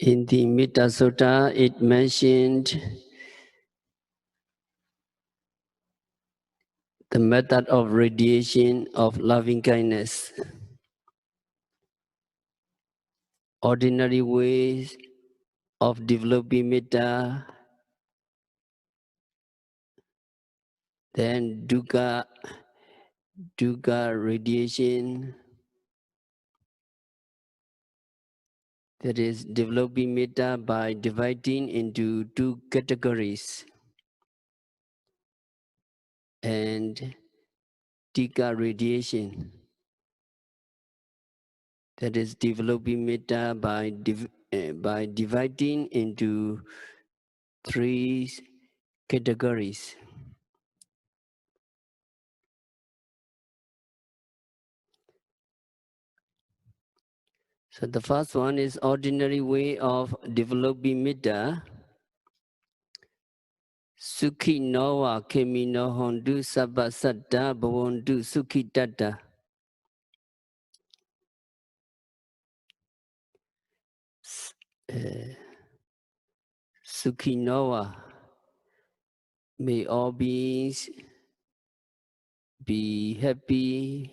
In the Mettā Sutta, it mentioned the method of radiation of loving kindness. Ordinary ways of developing Mettā, then dukkha radiation, that is developing Mettā by dividing into two categories, and tikka radiation, that is developing Mettā by dividing into three categories. So the first one is ordinary way of developing Mettā. Sukhi nowa kemi no hondu sabba satta bhavantu sukhi tatta. Sukhi nowa, may all beings be happy.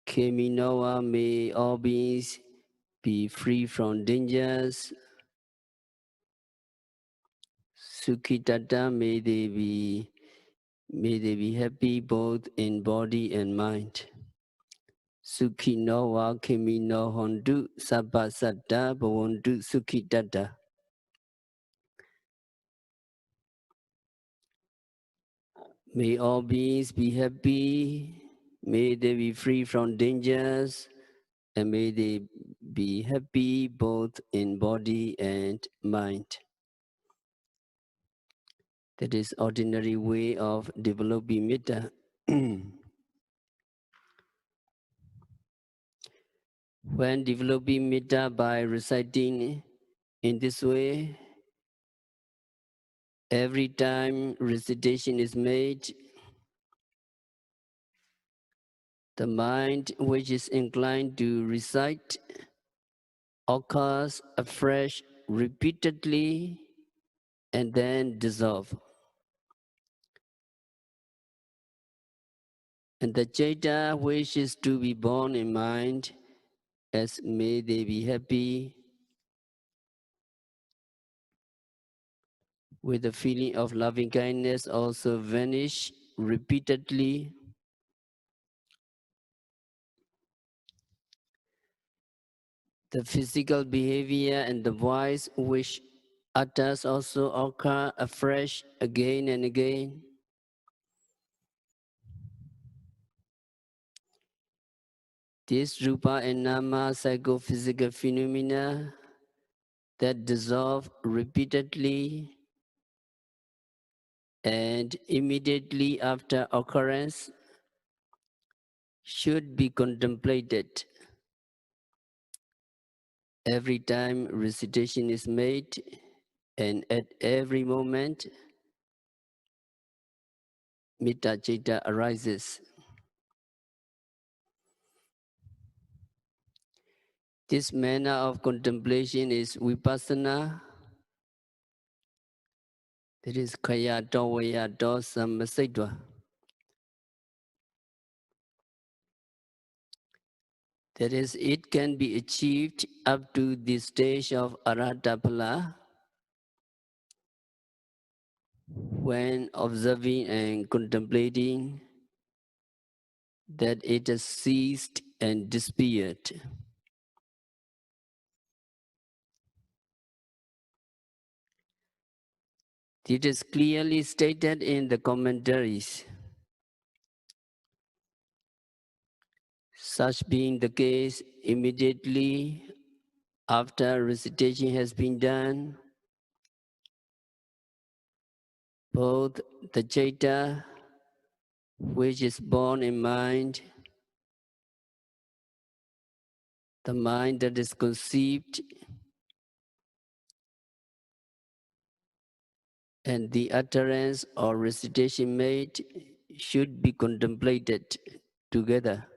Kemi nowa, may all beings be free from dangers. Sukhi tatta, may they be happy both in body and mind. Sukhi nowa kemi no hondu sabba satta bhavantu sukhi tatta. May all beings be happy, may they be free from dangers, and may they be happy both in body and mind. That is ordinary way of developing Mettā. When developing Mettā by reciting in this way, every time recitation is made, the mind which is inclined to recite occurs afresh repeatedly and then dissolve. And the Chaita wishes to be born in mind as may they be happy with the feeling of loving kindness also vanish repeatedly. The physical behavior and the voice which utters also occur afresh again and again. This rupa and nama psychophysical phenomena that dissolve repeatedly and immediately after occurrence should be contemplated. Every time recitation is made and at every moment, Mettā Citta arises. This manner of contemplation is vipassana, that is kaya dovaya dosa masaitva. That is, it can be achieved up to the stage of Arhatapala when observing and contemplating that it has ceased and disappeared. It is clearly stated in the commentaries. Such being the case, immediately after recitation has been done, both the Chaita, which is born in mind, the mind that is conceived, and the utterance or recitation made should be contemplated together.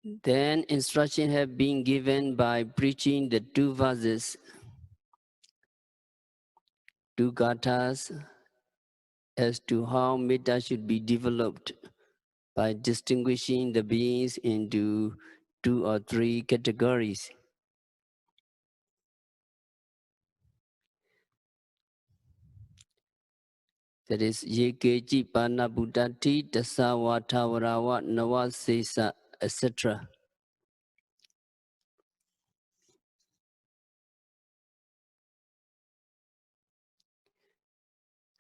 Then instruction have been given by preaching the two verses, two gathas, as to how Mettā should be developed by distinguishing the beings into 2 or 3 categories. That is, Yekeji Panabudati, Dasawa Tawarawa, Nawasesa, etc.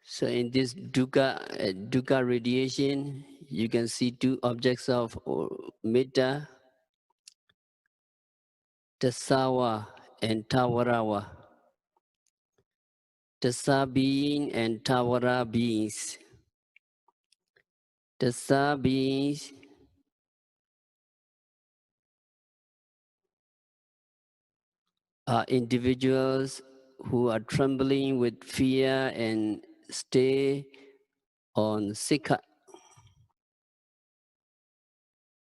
So in this dukkha radiation, you can see 2 objects of Mettā, Dasawa and Tawarawa. Dasa being and Tawara beings. Dasa beings are individuals who are trembling with fear and stay on sikha.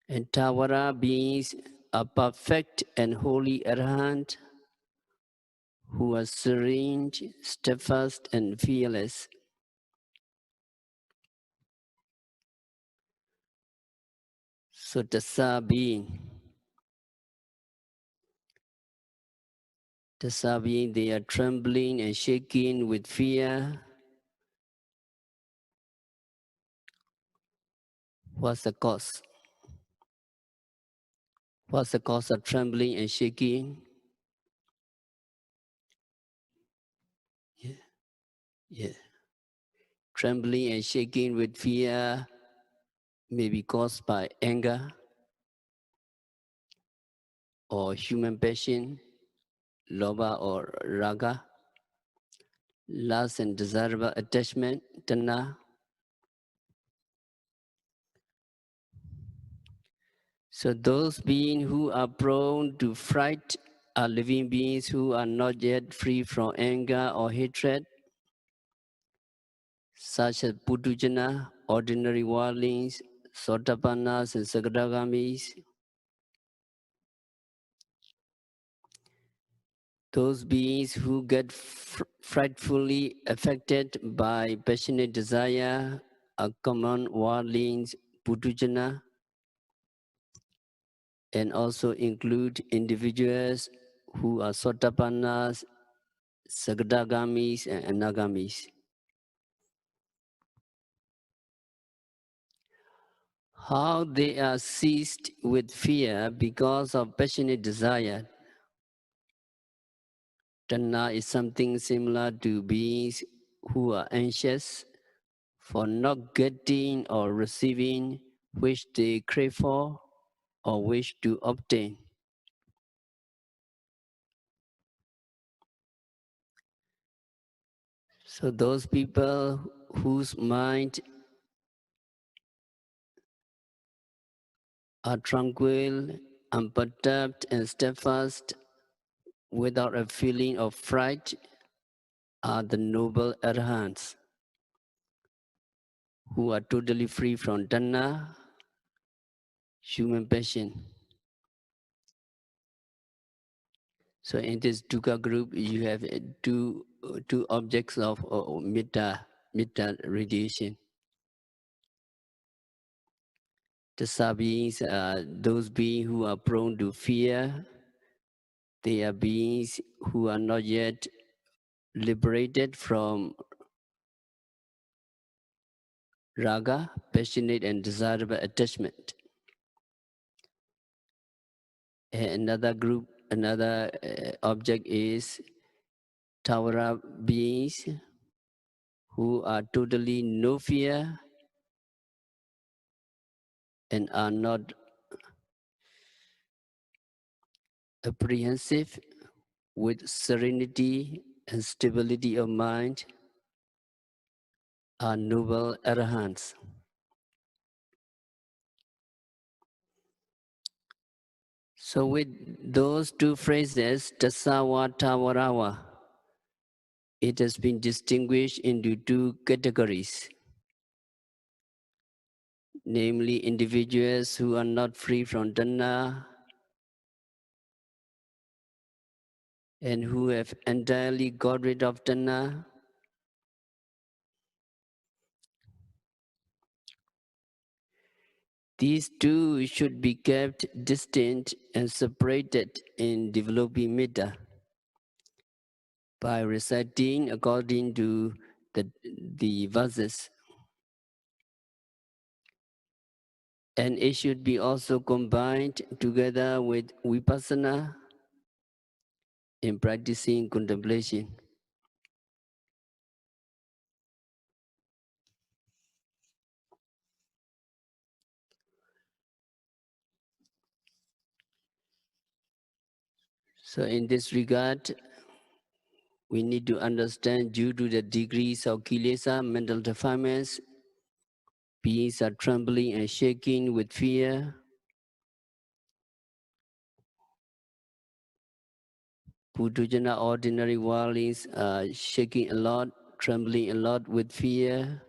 And Tawara beings are perfect and holy arahant who are serene, steadfast, and fearless. So Dasa being, they are trembling and shaking with fear. What's the cause? What's the cause of trembling and shaking? Yeah. Trembling and shaking with fear may be caused by anger or human passion, lobha or raga, lust and desirable attachment, tanha. So those beings who are prone to fright are living beings who are not yet free from anger or hatred, such as Putujana, ordinary worldlings, Sotapannas and Sagadagamis. Those beings who get frightfully affected by passionate desire are common worldlings, Putujana, and also include individuals who are Sotapannas, Sagadagamis, and Anagamis. How they are seized with fear because of passionate desire. Tanha is something similar to beings who are anxious for not getting or receiving which they crave for or wish to obtain. So those people whose mind are tranquil, unperturbed and steadfast without a feeling of fright are the noble arahants who are totally free from tanha, human passion. So in this dukkha group, you have two objects of Mettā radiation. The beings are those beings who are prone to fear. They are beings who are not yet liberated from raga, passionate and desirable attachment. And another object is Tawara beings who are totally no fear and are not apprehensive, with serenity and stability of mind, are noble arahants. So with those two phrases, Tasawa Tawarawa, it has been distinguished into 2 categories. namely individuals who are not free from tanha and who have entirely got rid of tanha. These two should be kept distinct and separated in developing Mettā by reciting according to the verses. And it should be also combined together with vipassana in practicing contemplation. So in this regard, we need to understand due to the degrees of kilesa, mental defilements, beings are trembling and shaking with fear. Puthujana ordinary worldlings are shaking a lot, trembling a lot with fear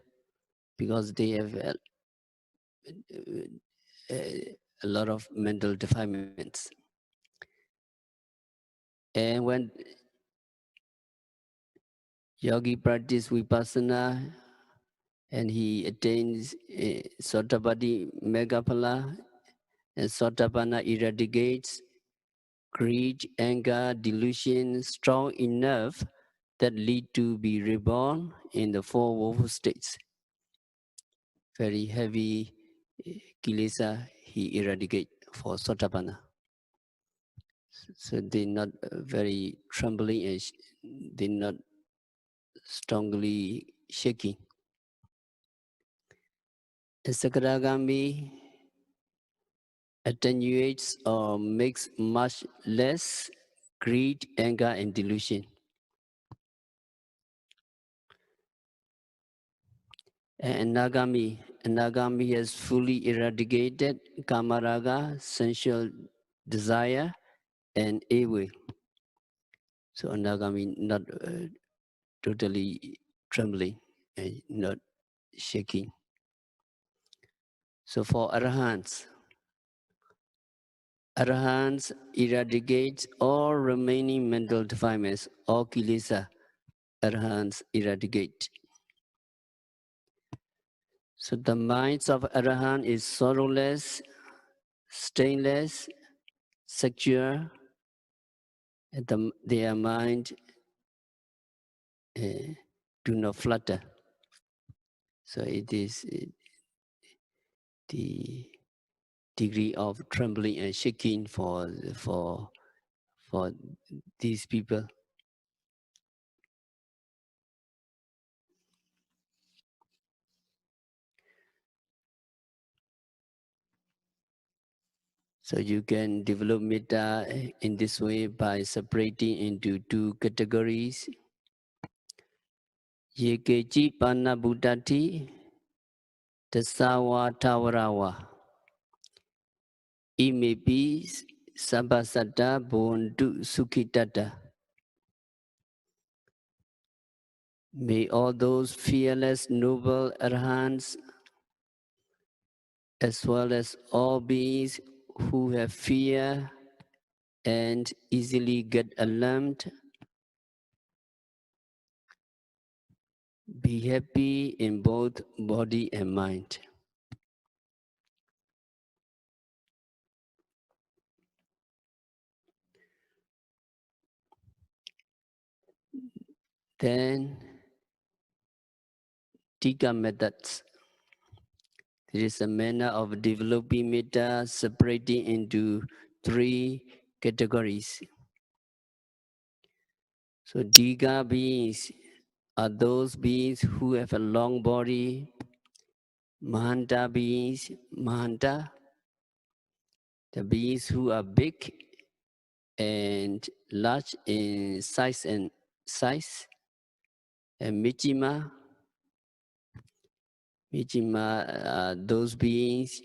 because they have a lot of mental defilements. And when yogi practice vipassana and he attains Sotapaddi Megaphala, and Sotapanna eradicates greed, anger, delusion strong enough that lead to be reborn in the four woeful states. Very heavy kilesa he eradicate for Sotapanna. So they're not very trembling and they're not strongly shaking. A Sakaragami attenuates or makes much less greed, anger, and delusion. And Anagami has fully eradicated kamaraga, sensual desire, and ill. So Anagami not totally trembling and not shaking. So for Arahants eradicate all remaining mental defilements, all kilesa, Arahants eradicate. So the minds of Arahant is sorrowless, stainless, secure, and their mind do not flutter. So it is the degree of trembling and shaking for these people. So you can develop Mettā in this way by separating into two categories. Yekeji Panna Buddhati Tasawa Tawarawa. It may be Sabbasata Bondu Sukhitata. May all those fearless, noble arhants, as well as all beings who have fear and easily get alarmed, be happy in both body and mind. Then, Tika methods. There is a manner of developing Mettā separating into three categories. So, Diga beings are those beings who have a long body. Mahanta beings, Mahanta, the beings who are big and large in size and Mijima are those beings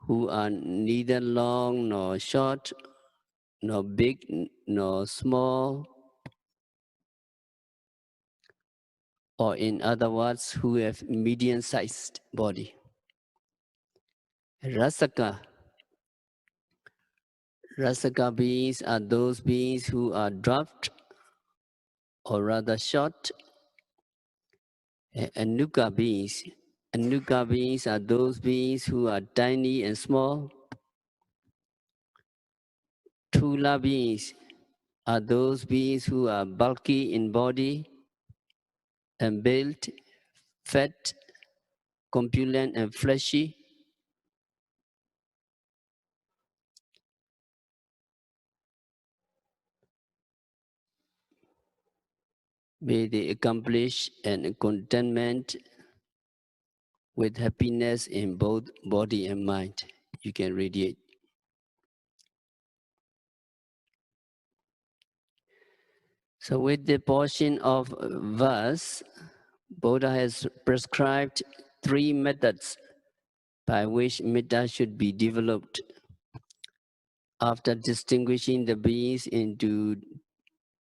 who are neither long nor short, nor big nor small, or in other words, who have medium-sized body. Rasaka. Rasaka beings are those beings who are dwarfed or rather short. Anuka beings. Anuka beings are those beings who are tiny and small. Thula beings are those beings who are bulky in body and built, fat, corpulent and fleshy. May they accomplish an contentment with happiness in both body and mind. You can radiate. So with the portion of verse, Buddha has prescribed 3 methods by which Mettā should be developed. After distinguishing the beings into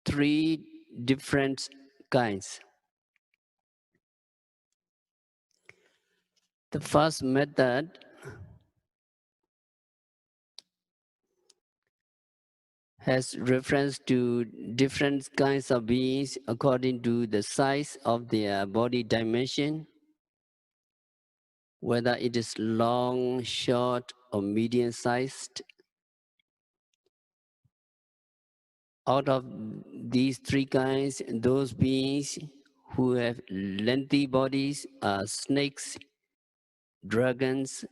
3 different kinds. The first method has reference to different kinds of beings according to the size of their body dimension, whether it is long, short, or medium sized. Out of these 3 kinds, those beings who have lengthy bodies are snakes, dragons,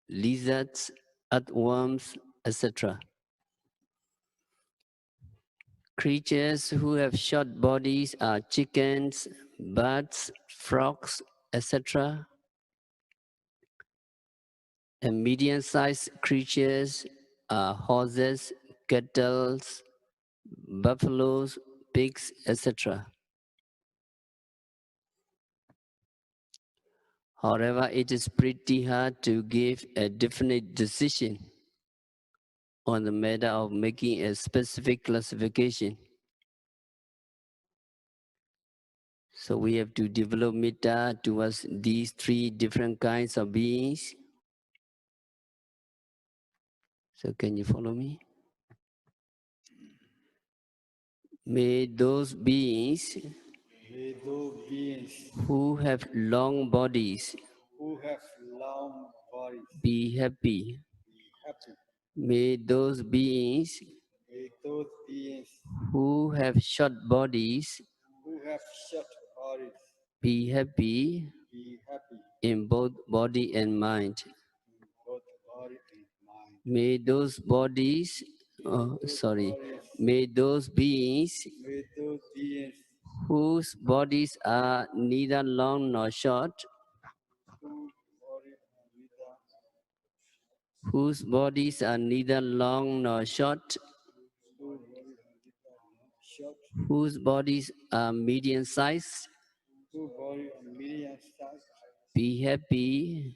lizards, earthworms, etc. Creatures who have short bodies are chickens, birds, frogs, etc. And medium-sized creatures are horses, cattle, buffaloes, pigs, etc. However, it is pretty hard to give a definite decision on the matter of making a specific classification. So we have to develop mettā towards these 3 different kinds of beings. So can you follow me? May those beings who have long bodies be happy. May those beings who have short bodies be happy in both body and mind. May those bodies, may those beings whose bodies are neither long nor short, whose bodies are neither long nor short, whose bodies are medium sized, be happy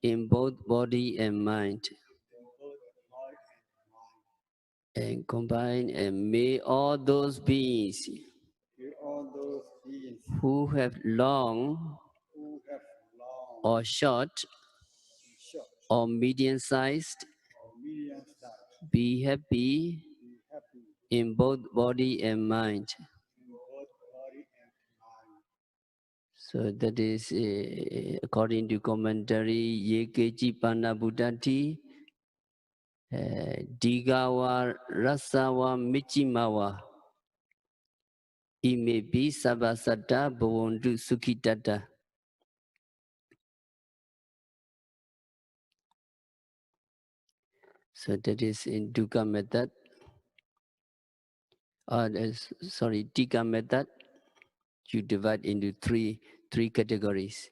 in both body and mind. And combine, and may all those beings who have long or short or medium sized be happy in both body and mind. So that is according to commentary Yekeji Panna Buddhati Digawa Rasawa Michimawa Imebi Sabasata Bhavantu Sukhitata. So that is in Dukkha method. Tika method. You divide into three categories.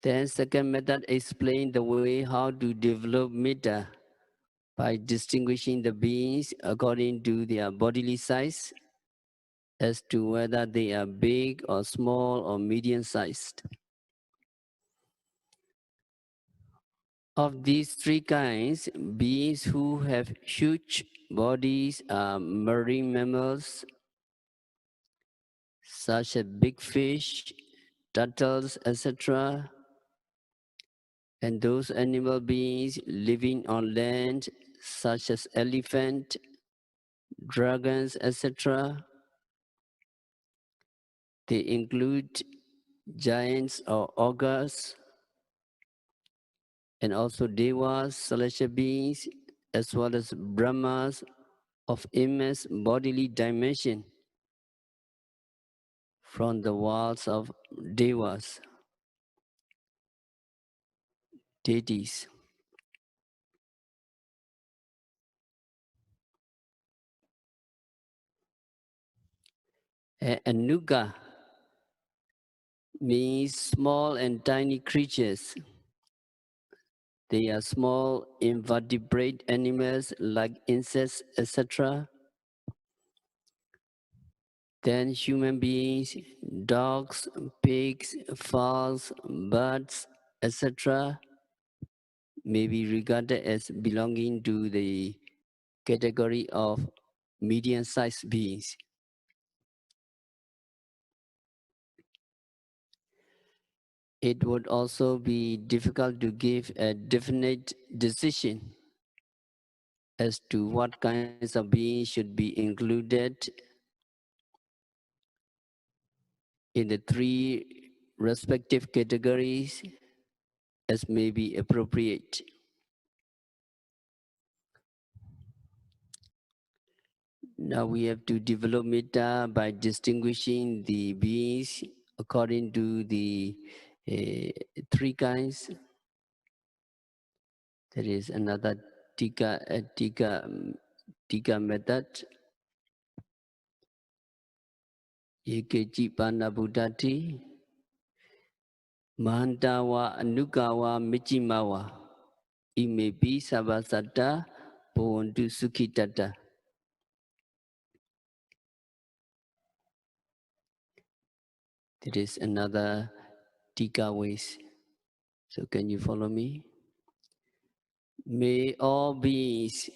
Then second method explain the way how to develop mettā by distinguishing the beings according to their bodily size as to whether they are big or small or medium sized. Of these 3 kinds, beings who have huge bodies are marine mammals such as big fish, turtles, etc. And those animal beings living on land, such as elephant, dragons, etc., they include giants or ogres, and also devas, celestial beings, as well as brahmas of immense bodily dimension from the worlds of devas, deities. Anuga means small and tiny creatures. They are small invertebrate animals like insects, etc. Then human beings, dogs, pigs, fowls, birds, etc. may be regarded as belonging to the category of medium-sized beings. It would also be difficult to give a definite decision as to what kinds of beings should be included in the three respective categories as may be appropriate. Now we have to develop Mettā by distinguishing the beings according to the three kinds. There is another tika method. Yekeji Bhāvanā Buddhati Mahantawa Anugawa Michimawa Imebi Sabasata Bhavantu Sukhitata. There is another tika ways. So can you follow me? May all beings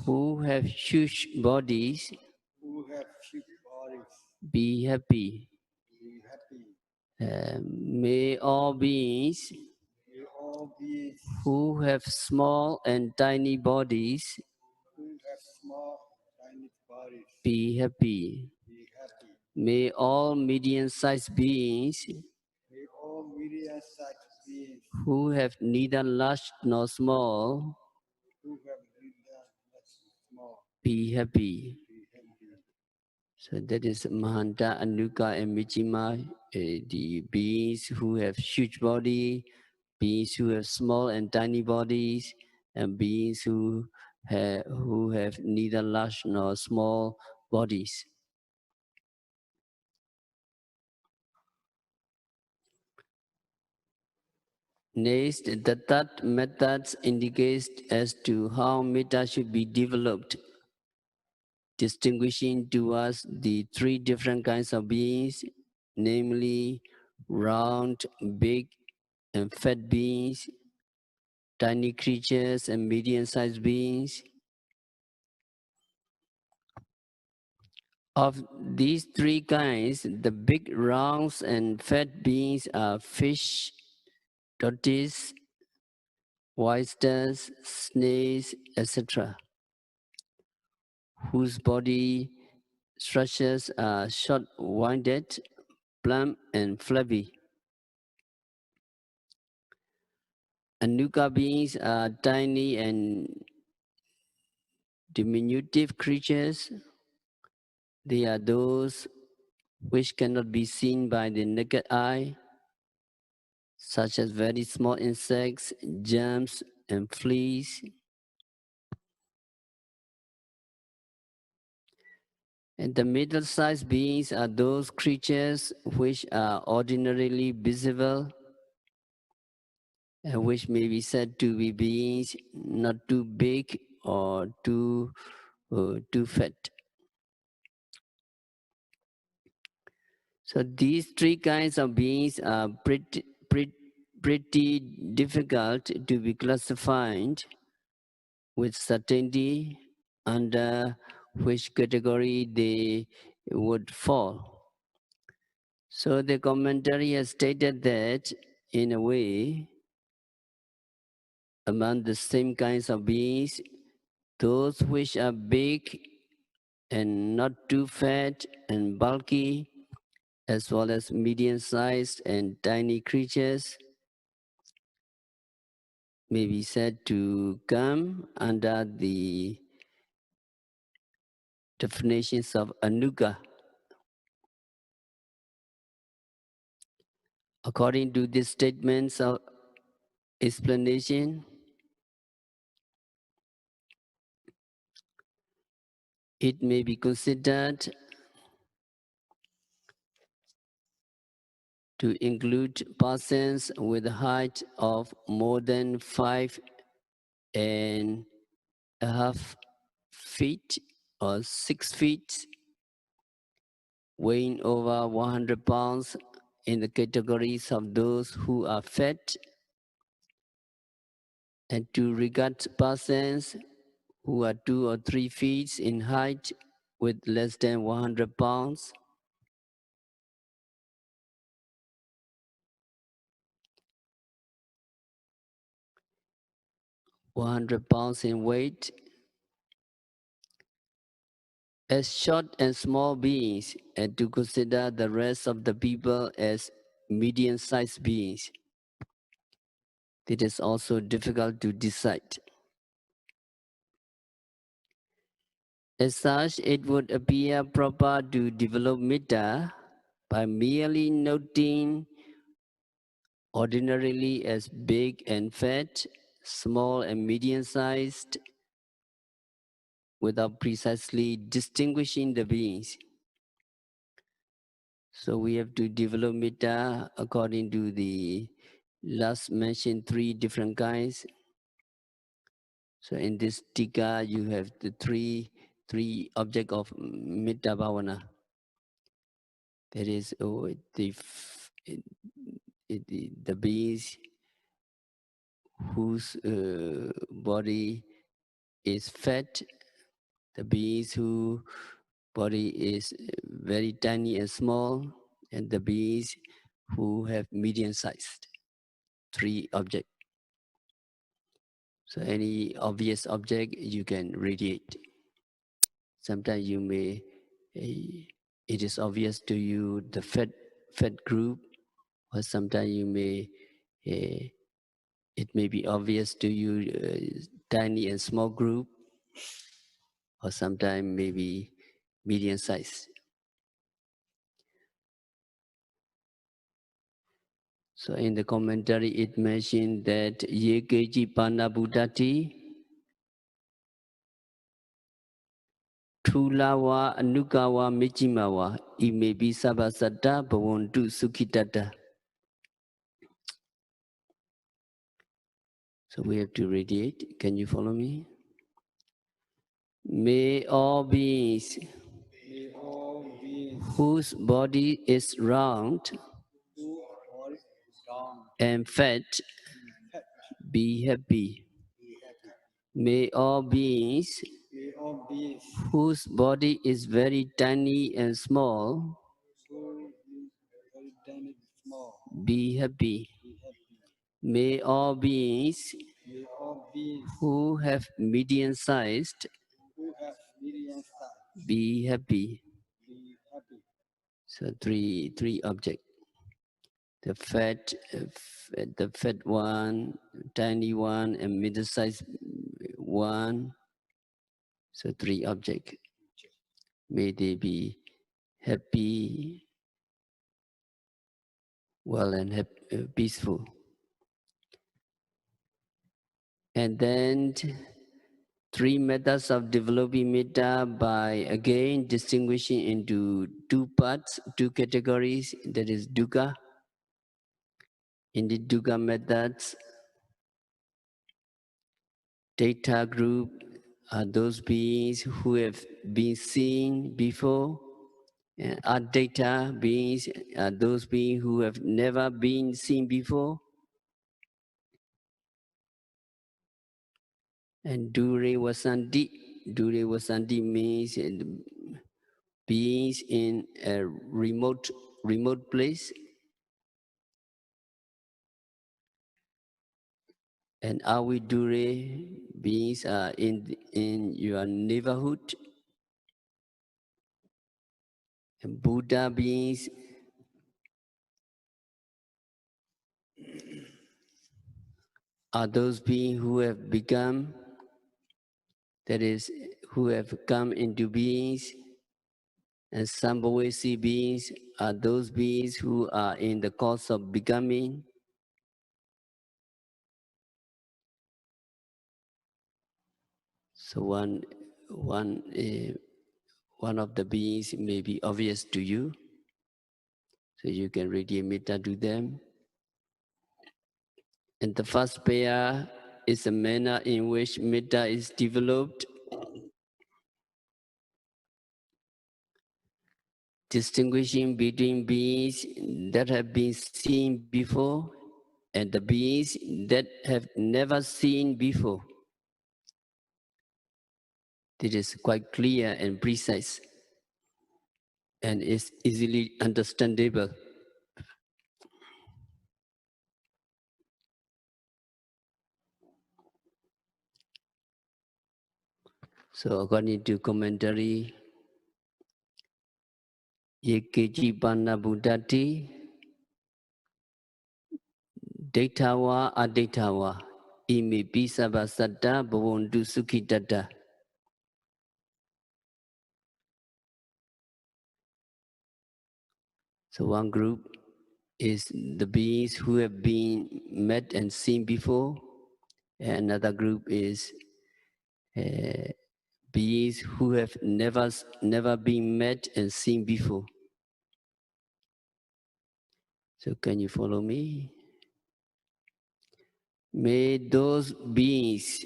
who have huge bodies be happy. May all beings who have small and tiny bodies be happy. May all medium-sized beings who have neither large nor small be happy. So that is Mahanta, Anuga, and Michima, the beings who have huge body, beings who have small and tiny bodies, and beings who have neither large nor small bodies. Next, the third methods indicates as to how Mettā should be developed, distinguishing to us the three different kinds of beings, namely round, big, and fat beings, tiny creatures, and medium-sized beings. Of these three kinds, the big, round, and fat beings are fish, tortoise, oysters, snails, etc., whose body structures are short-winded, plump, and flabby. Anuga beings are tiny and diminutive creatures. They are those which cannot be seen by the naked eye, such as very small insects, germs, and fleas. And the middle-sized beings are those creatures which are ordinarily visible and which may be said to be beings not too big or too fat. So these three kinds of beings are pretty difficult to be classified with certainty under which category they would fall. So the commentary has stated that in a way, among the same kinds of beings, those which are big and not too fat and bulky, as well as medium-sized and tiny creatures, may be said to come under the definitions of anuga. According to these statements of explanation, it may be considered to include persons with a height of more than 5.5 feet or 6 feet, weighing over 100 pounds in the categories of those who are fat, and to regard persons who are 2 or 3 feet in height with less than 100 pounds in weight as short and small beings, and to consider the rest of the people as medium-sized beings. It is also difficult to decide. As such, it would appear proper to develop Mettā by merely noting ordinarily as big and fat, small and medium-sized, without precisely distinguishing the beings. So we have to develop Mettā according to the last mentioned 3 different kinds. So in this tika, you have the three objects of Mettā Bhāvanā. That is the beings whose body is fat, the beings whose body is very tiny and small, and the beings who have medium-sized. 3 objects. So any obvious object you can radiate. Sometimes you may, it is obvious to you the fat group, or sometimes you may, it may be obvious to you tiny and small group, or sometimes maybe medium size. So in the commentary it mentioned that Yekeji Panabudati Tulawa Anukawa Michimawa Imebi Sabasata Bhavantu Sukhitata. So we have to radiate. Can you follow me? May all beings whose body is round and fat be happy. May all beings whose body is very tiny and small be happy. May all beings who have medium-sized be happy. So three objects. The fat one, tiny one, and middle-sized one. So 3 objects. May they be happy, well, and peaceful. And then 3 methods of developing Mettā by again distinguishing into 2 parts, 2 categories, that is dukkha. In the dukkha methods, data group are those beings who have been seen before, and advaita beings are those beings who have never been seen before. And Dure Vasanti means beings in a remote place. And Avidure beings are in your neighborhood. And Buddha beings are those beings who have become, that is, who have come into beings. And Sambhavesi beings are those beings who are in the course of becoming. So one of the beings may be obvious to you, so you can radiate Mettā to them. And the first pair is a manner in which Mettā is developed, distinguishing between beings that have been seen before and the beings that have never seen before. This is quite clear and precise, and is easily understandable. So according to commentary, Yekeji Bhāvanā Buddhati, Daiṭhava Adaiṭhava, Ime Pisabha Satta Bhavantu Sukhitata. So one group is the beings who have been met and seen before. And another group is beings who have never been met and seen before. So can you follow me? May those beings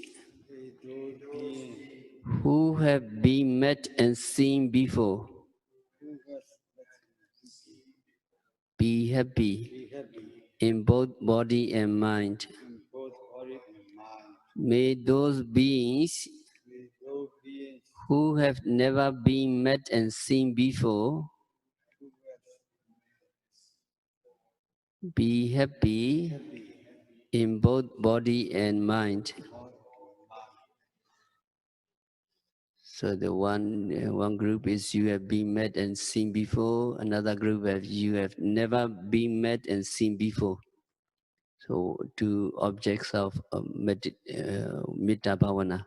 who have been met and seen before be happy in both body and mind. May those beings who have never been met and seen before be happy in both body and mind. So the one group is you have been met and seen before. Another group you have never been met and seen before. So two objects of Mettā Bhāvanā.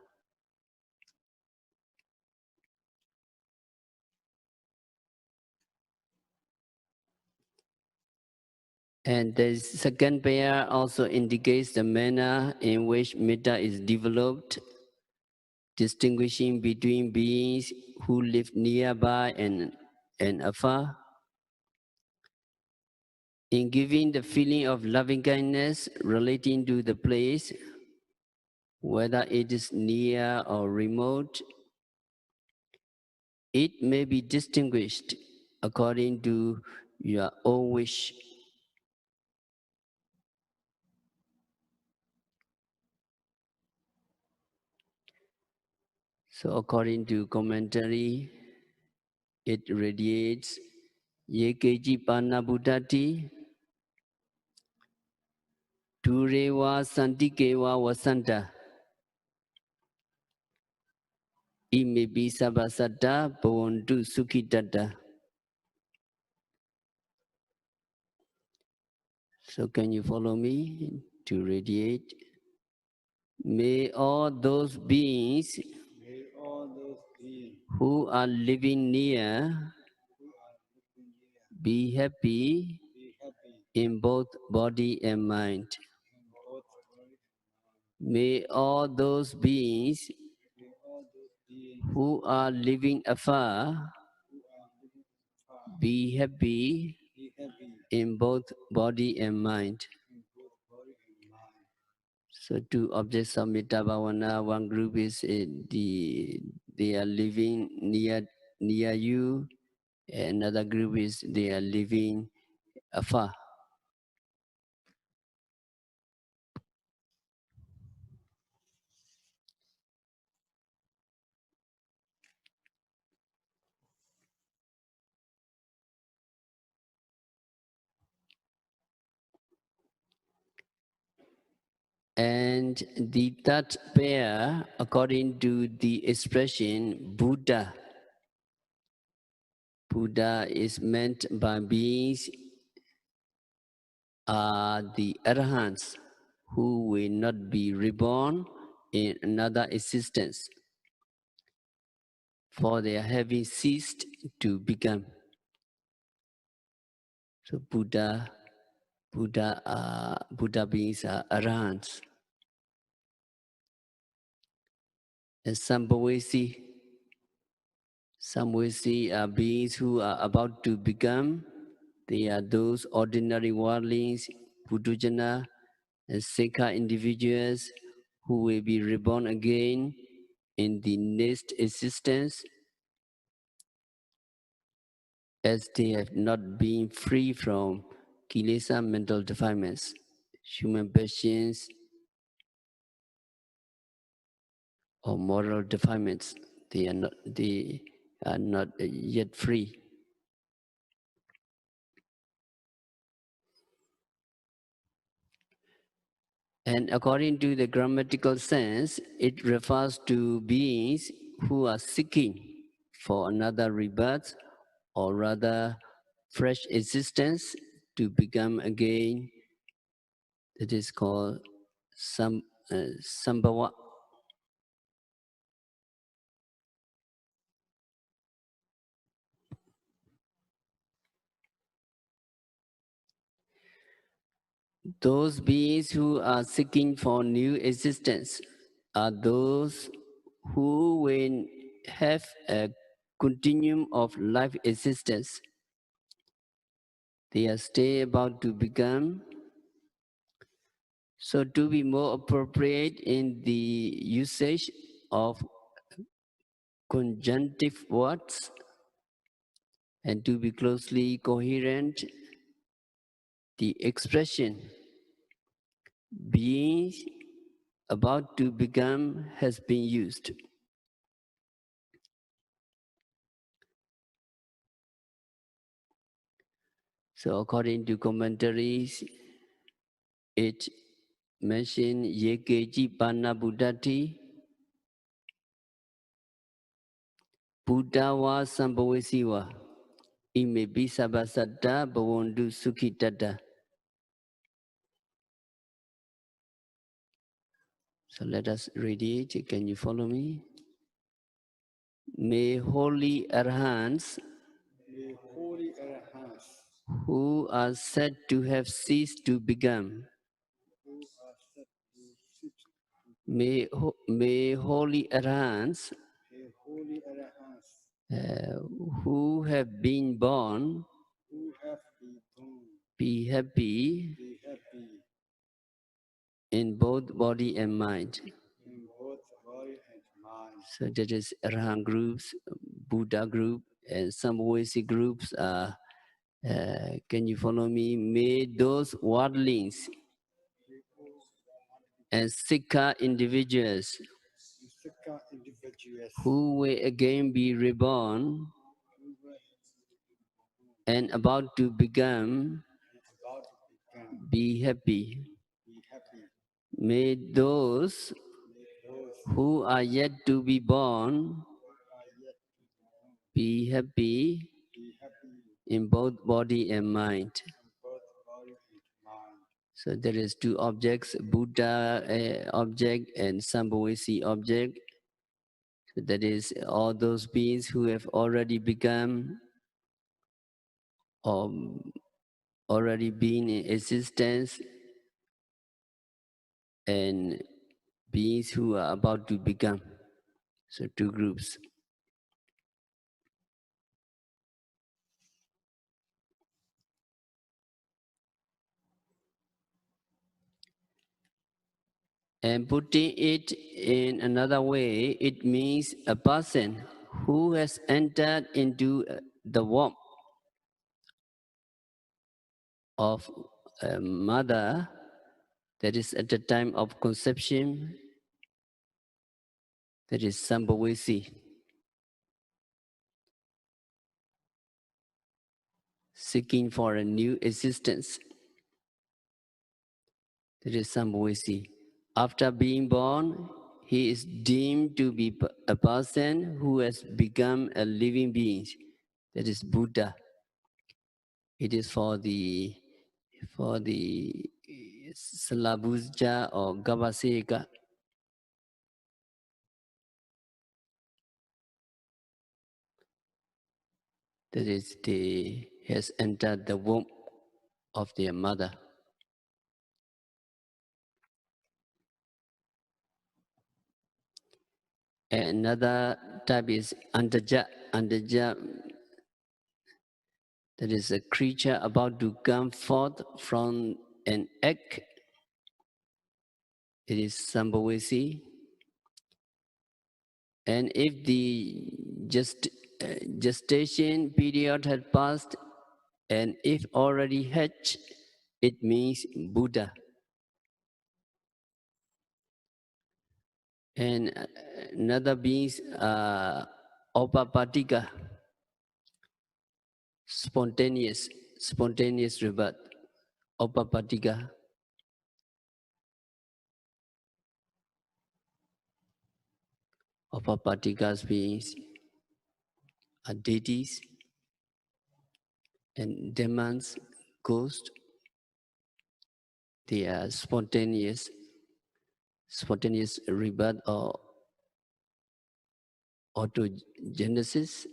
And the second pair also indicates the manner in which Mettā is developed, distinguishing between beings who live nearby and afar. In giving the feeling of loving kindness relating to the place, whether it is near or remote, it may be distinguished according to your own wish. So according to commentary, it radiates Yekeji Bhāvanā Buddhati Dureva Santikeva Vasanta Imebi Sabasata Bhavantu Sukhitata. So can you follow me to radiate? May all those beings who are living near be happy in both body and mind. May all those beings who are living afar be happy in both body and mind. So two objects of Mettā Bhāvanā, one group is they are living near you, another group is they are living afar. And the third pair, according to the expression Buddha, Buddha is meant by beings are the arahants who will not be reborn in another existence, for they are having ceased to become. So Buddha beings are arahants. And Sambhavesi are beings who are about to become. They are those ordinary worldlings, Puthujana, and Sekha individuals who will be reborn again in the next existence, as they have not been free from kilesa mental defilements, human passions, or moral defilements. They are not yet free. And according to the grammatical sense, it refers to beings who are seeking for another rebirth, or rather fresh existence, to become again. That is called sambhava. Those beings who are seeking for new existence are those who will have a continuum of life existence. They are still about to become. So to be more appropriate in the usage of conjunctive words and to be closely coherent, the expression being about to become has been used. So according to commentaries, it mentioned Yekeji Panna Buddhati, Buddhawa Sambhavesiwa, Imebi Sabasata Bhavandu Sukhitata. So let us read it. Can you follow me? May holy arhants who are said to have ceased to become, may holy arhants who have been born be happy in both body and mind. So that is Arahant groups, Buddha group, and Sambhavesi groups are, can you follow me? May those worldlings and Sikha individuals who will again be reborn and about to become be happy. May those who are yet to be born be happy in both body and mind. So there is two objects, Buddha object and Sambhavesi object. So that is all those beings who have already become or already been in existence, and beings who are about to become. So two groups. And putting it in another way, it means a person who has entered into the womb of a mother, that is at the time of conception, that is Sambhavesi. Seeking for a new existence, that is Sambhavesi. After being born, he is deemed to be a person who has become a living being. That is Buddha. It is for the Salabuja or Gavaseka. That is, has entered the womb of their mother. And another type is Antaja. Antaja, that is a creature about to come forth from an egg. It is Sambhavesi. And if the gestation period had passed, and if already hatched, it means Buddha. And another means Opapatika, spontaneous rebirth. Opapatika. Opapatikas means deities and demons, ghosts. They are spontaneous rebirth or autogenesis.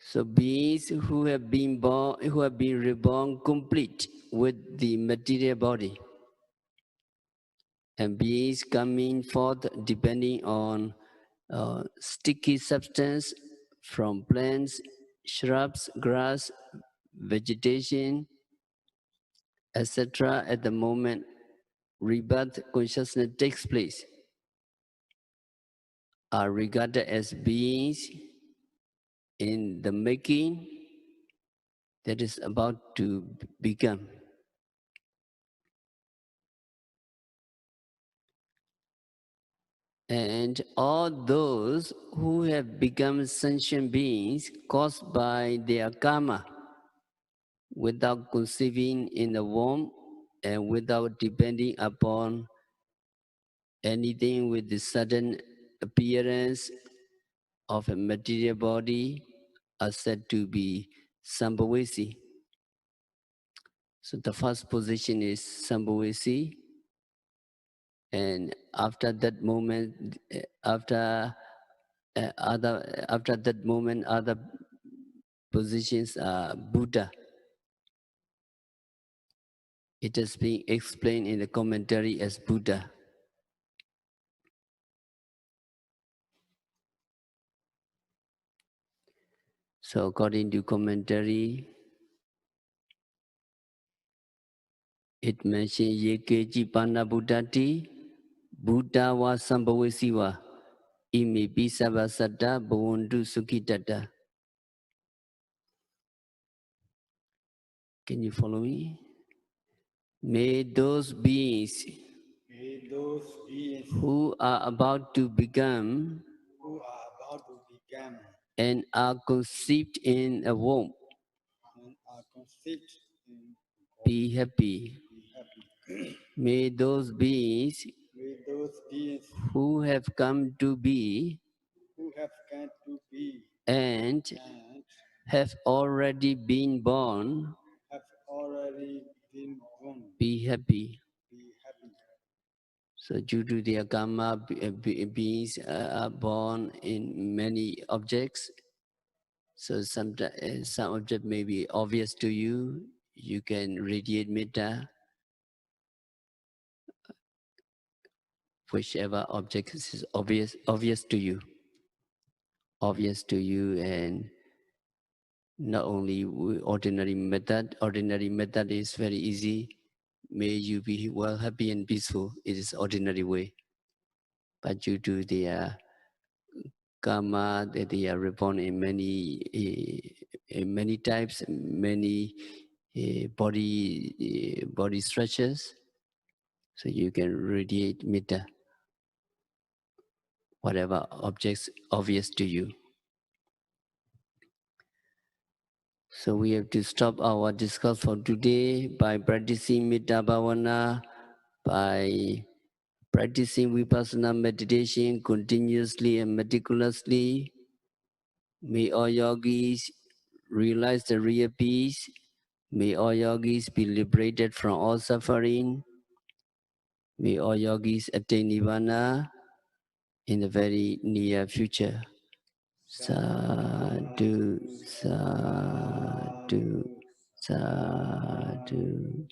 So beings who have been reborn complete with the material body, and beings coming forth depending on sticky substance from plants, shrubs, grass, vegetation, etc. At the moment rebirth consciousness takes place, are regarded as beings in the making that is about to become. And all those who have become sentient beings caused by their karma without conceiving in the womb and without depending upon anything with the sudden appearance of a material body are said to be Sambhavesi. So the first position is Sambhavesi, and after that moment, after that moment, other positions are Buddha. It has been explained in the commentary as Buddha. So according to commentary, it mentions Yekeji Pana Buddhati, Buddha wa Sambhavesiwa, Imi Bisavasata Bhavantu Sukhitata. Can you follow me? May those beings who are about to become and are conceived in a womb be happy. May those beings who have come to be and have already been born be happy. So due to their karma, beings are born in many objects. So some object may be obvious to you. You can radiate Mettā. Whichever object is obvious to you. And not only ordinary method. Ordinary method is very easy. May you be well, happy and peaceful. It is ordinary way. But due to their karma, that they are reborn in many types, many body structures. So you can radiate Mettā, whatever objects obvious to you. So we have to stop our discourse for today by practicing Mettā Bhāvanā, by practicing Vipassana meditation continuously and meticulously. May all yogis realize the real peace. May all yogis be liberated from all suffering. May all yogis attain Nirvana in the very near future. Sadhu, sadhu, sadhu.